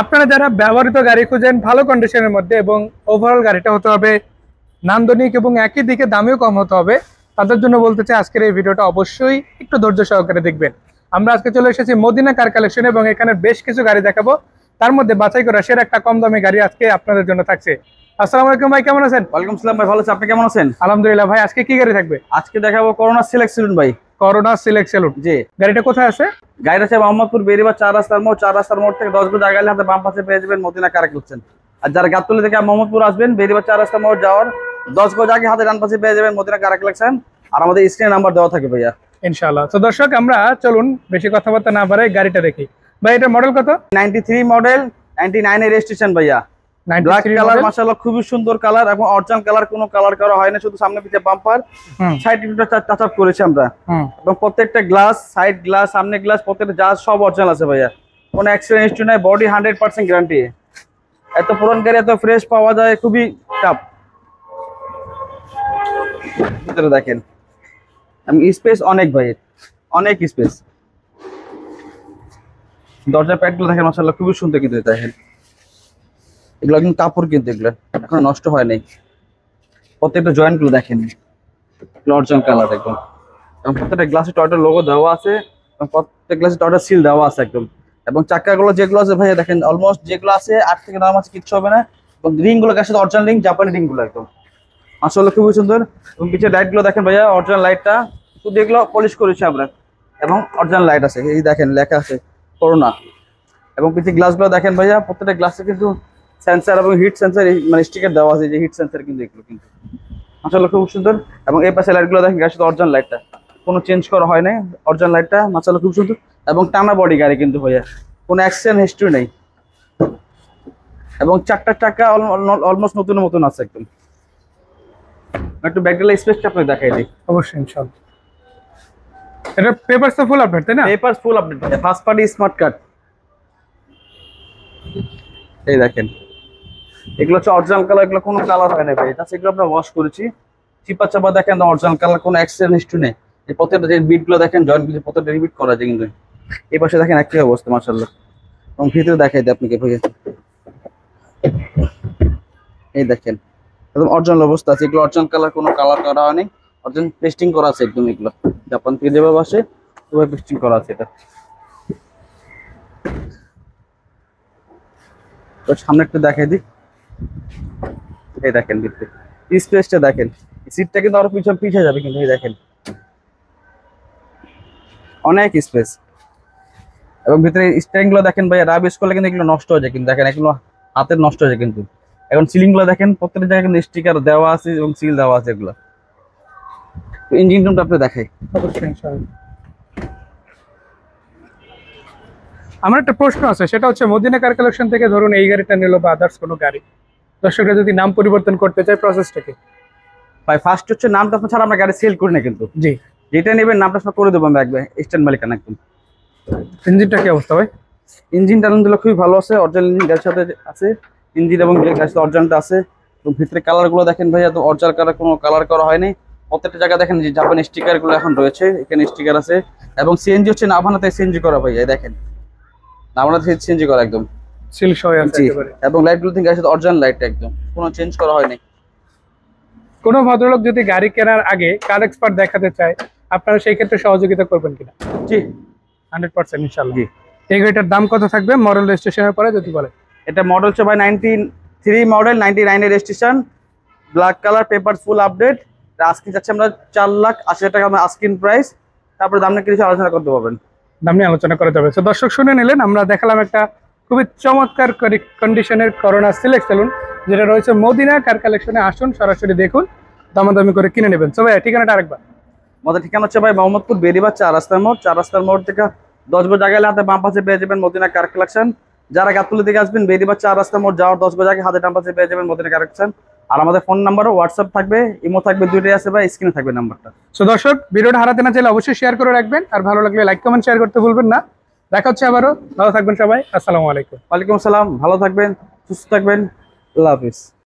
আপনারা যারা ব্যবহৃত গাড়ি খুঁজেন ভালো কন্ডিশনের মধ্যে এবং ওভারঅল গাড়িটা হতে হবে নান্দনিক এবং একই দিকে দামেও কম হতে হবে, তাদের জন্য বলতে চাই আজকের এই ভিডিওটা অবশ্যই একটু ধৈর্য সহকারে দেখবেন। আমরা আজকে চলে এসেছি মদিনা কার কালেকশন এবং এখানে বেশ কিছু গাড়ি দেখাবো, তার মধ্যে বাছাই করা সেরা একটা কম দামি গাড়ি আজকে আপনাদের জন্য থাকছে। আসসালামু আলাইকুম ভাই, কেমন আছেন? ওয়ালাইকুম সালাম ভাই, ভালো আছি। আপনি কেমন আছেন? আলহামদুলিল্লাহ ভাই। আজকে কি গাড়ি থাকবে? আজকে দেখাবো করোনা সিলেক্ট সেলুন ভাই। Corona select saloon. জি, গাড়িটা কোথায় আছে? গাড়িটা আছে মোহাম্মদপুর বেরিবাদ 4 রাস্তার মোড়। 4 রাস্তার মোড় থেকে 10 গজ আগালে হাতে বাম পাশে পেয়ে যাবেন মদিনা কার কালেকশন। আর যারা গাবতলী থেকে মোহাম্মদপুর আসবেন, বেরিবাদ 4 রাস্তার মোড় যাওয়ার 10 গজ আগে হাতে ডান পাশে পেয়ে যাবেন মদিনা কার কালেকশন। আর আমাদের স্ক্রিনে নাম্বার দেওয়া থাকে ভাইয়া। ইনশাআল্লাহ। তো দর্শক, আমরা চলুন বেশি কথাবার্তা না বাড়াই গাড়িটা দেখি। ভাই এটা মডেল কত? 93 মডেল, 99 এর রেজিস্ট্রেশন ভাইয়া। ব্ল্যাক কালার, মাশাআল্লাহ খুবই সুন্দর কালার এবং অরিজিনাল কালার, কোনো কালার করা হয় না, শুধু সামনে পিছে বাম্পার সাইড দুটো টাচ আপ করেছি আমরা। এবং প্রত্যেকটা গ্লাস, সাইড গ্লাস, সামনে গ্লাস, প্রত্যেকটা জাজ সব অরিজিনাল আছে ভাইয়া। কোনো অ্যাক্সিডেন্ট হিস্ট্রি নাই, বডি 100% গ্যারান্টি। এত পুরান গাড়ি এত ফ্রেশ পাওয়া যায় খুবই টাফ। ভিতরে দেখেন, আমি স্পেস অনেক ভাই, অনেক স্পেস। দরজার প্যাডগুলো দেখেন মাশাআল্লাহ খুবই সুন্দর, কিন্তু দেখেন এগুলো কিন্তু কাপড়, কিন্তু এগুলো এখন নষ্ট হয় নাই। প্রত্যেকটা জয়েন্ট গুলো দেখেন অরিজিনাল কালার একদম। এবং প্রত্যেকটা গ্লাসে টয়টার লোগো দেওয়া আছে এবং প্রত্যেক গ্লাসে টয়টার সিল দেওয়া আছে একদম। এবং চাকাগুলো যেগুলো আছে ভাইয়া দেখেন, অলমোস্ট যেগুলো আছে 8 থেকে 9 মাস কিচ্ছু হবে না। এবং রিং গুলো গাছের অরিজিনাল রিং, জাপানি রিং গুলো একদম মাশাআল্লাহ খুবই সুন্দর। এবং পিছের লাইট গুলো দেখেন ভাইয়া, অরিজিনাল লাইটটা শুধু এগুলো পলিশ করেছি আমরা। এবং অরিজিনাল লাইট আছে, এই দেখেন লেখা আছে করোনা। এবং পিছে গ্লাসগুলো দেখেন ভাইয়া, প্রত্যেকটা গ্লাসে কিন্তু সেন্সর এবং হিট সেন্সর, মানে স্টিকার দেওয়া আছে, যে হিট সেন্সর কিন্তু এগুলো কিন্তু মাশাআল্লাহ খুব সুন্দর। এবং এই পাশে লাইটগুলো দেখেন, গাড়ির সাথে অরিজিনাল লাইটটা কোনো চেঞ্জ করা হয় নাই, অরিজিনাল লাইটটা মাশাআল্লাহ খুব সুন্দর। এবং টানা বডি গাড়ি কিন্তু ভাইয়া, কোনো অ্যাক্সিডেন্ট হিস্ট্রি নেই। এবং চারটা চাকা অলমোস্ট নতুন মতন আছে একদম। একটু ব্যাকডালা স্পেসটা আপনাকে দেখাই দিই। অবশ্যই ইনশাআল্লাহ। এটা পেপারস তো ফুল আপডেট, তাই না? Papers full update, first party smart card. এই দেখেন এগুলো হচ্ছে অরিজিনাল কালার, এগুলো কোনো কালার হয় না ভাই। এটা এগুলো আমরা ওয়াশ করেছি, চিপা চাপা দেখেন অরিজিনাল কালার, কোনো অ্যাক্সিডেন্ট হিস্ট্রি নেই। এই প্রত্যেকটা যে বিট গুলো দেখেন, জয়েন্ট গুলো প্রত্যেকটা রিপিট করা যায় কিন্তু। এই পাশে দেখেন একই অবস্থা মাশাআল্লাহ। এবং ভিতরে দেখাই দিই আপনাকে ভাইয়া, এই দেখেন একদম অরিজিনাল অবস্থা আছে। এগুলো অরিজিনাল কালার, কোনো কালার করা হয়নি, অরিজিনাল পেস্টিং করা আছে একদম। এগুলো জাপান থেকে যেভাবে আসে ওভাবে পেস্টিং করা আছে। এটা তো সামনে একটু দেখাই দিই, এই দেখেন ভিতরে স্পেসটা দেখেন, সিটটা কিন্তু আরো পিছিয়ে যাবে কিন্তু। এই দেখেন অনেক স্পেস। এবং ভিতরে স্ট্যান্ড গুলো দেখেন ভাইয়া, রাব ইউজ করলে কিন্তু এগুলো নষ্ট হয়ে যায় কিন্তু। দেখেন এগুলো হাতের নষ্ট হয়ে যায় কিন্তু। এখন সিলিং গুলো দেখেন, প্রত্যেকটা জায়গায় কিন্তু স্টিকার দেওয়া আছে এবং সিল দেওয়া আছে এগুলো। ইঞ্জিন রুমটা আপনি দেখাই। অবশ্যই ইনশাআল্লাহ। আমার একটা প্রশ্ন আছে, সেটা হচ্ছে মদিনা কার কালেকশন থেকে ধরুন এই গাড়িটা নিল বা আদার্স কোনো গাড়ি, দর্শকরা যদি নাম পরিবর্তন করতে চায় প্রসেসটা কি? ভাই ফার্স্ট হচ্ছে নামটা ছাড়া আমরা গাড়ি সেল করি না কিন্তু। জি, যেটা নেবেন নামটা সব করে দেবো আমি একবার, স্ট্যান্ড মালিকানা একদম। ইঞ্জিনটা কি অবস্থা ভাই? ইঞ্জিনটা আলহামদুলিল্লাহ খুবই ভালো আছে, অরিজিনাল ইঞ্জিন গাড়ির সাথে আছে। ইঞ্জিন এবং গাড়ির সাথে অরিজিনালটা আছে। এবং ভিতরে কালার গুলো দেখেন ভাইয়া, তো অরিজিনাল কালার, কোনো কালার করা হয়নি। প্রত্যেকটা জায়গা দেখেন যে জাপানি স্টিকার গুলো এখন রয়েছে, এখানে স্টিকার আছে। এবং সিএনজি হচ্ছে নাভানাতে সিএনজি করা ভাইয়া, দেখেন নাভানাতে সিএনজি করা একদম সিল সহ আছে একেবারে। এবং লাইট গুলো থেকে গাড়ির সাথে অরিজিনাল লাইট একদম, কোনো চেঞ্জ করা হয়নি। কোনো ভদ্রলোক যদি গাড়ি কেনার আগে কার এক্সপার্ট দেখাতে চায়, আপনারা সেই ক্ষেত্রে সহযোগিতা করবেন কিনা? জি 100% ইনশাআল্লাহ। জি। এই গাড়িটার দাম কত থাকবে মডেল রেজিস্ট্রেশনের পরে যদি বলে? এটা মডেল হচ্ছে ভাই 93 মডেল, 99 এর registration, black colour, paper full update. আজকে যাচ্ছে আমরা 4,80,000 টাকা আস্কিং প্রাইস। তারপরে দাম নিয়ে কিছু আলোচনা করতে পারবেন। দাম নিয়ে আলোচনা করা যাবে। তো দর্শক শুনে নিলেন, আমরা দেখালাম একটা খুবই চমৎকার কন্ডিশনের করোনা সিলেক্ট সেলুন, যেটা রয়েছে মদিনা কার কালেকশনে। আসুন সরাসরি দেখুন, দামাদামি করে কিনে নেবেন। সবাই ঠিকানাটা আরেকবার। আমাদের ঠিকানা হচ্ছে ভাই মোহাম্মদপুর বেরিবাদ 4 রাস্তার মোড়। 4 রাস্তার মোড় থেকে 10 গজ আগে হাতে বাম পাশে পেয়ে যাবেন মদিনা কার কালেকশন। যারা গাবতলী থেকে আসবেন, বেরিবাদ 4 রাস্তার মোড় যাওয়ার 10 গজ আগে হাতে ডান পাশে পেয়ে যাবেন মদিনা কার কালেকশন। আর আমাদের ফোন নাম্বারও হোয়াটসঅ্যাপ থাকবে, ইমো থাকবে, দুইটাই আছে ভাই, স্ক্রিনে থাকবে নাম্বারটা। সো দর্শক, ভিডিওটা হারাতে না চাইলে অবশ্যই শেয়ার করে রাখবেন, আর ভালো লাগলে লাইক কমেন্ট শেয়ার করতে ভুলবেন না। দেখা হচ্ছে আবারও। ভালো থাকবেন সবাই। আসসালামু আলাইকুম। ওয়ালাইকুম আসসালাম, ভালো থাকবেন, সুস্থ থাকবেন, আল্লাহ হাফিজ।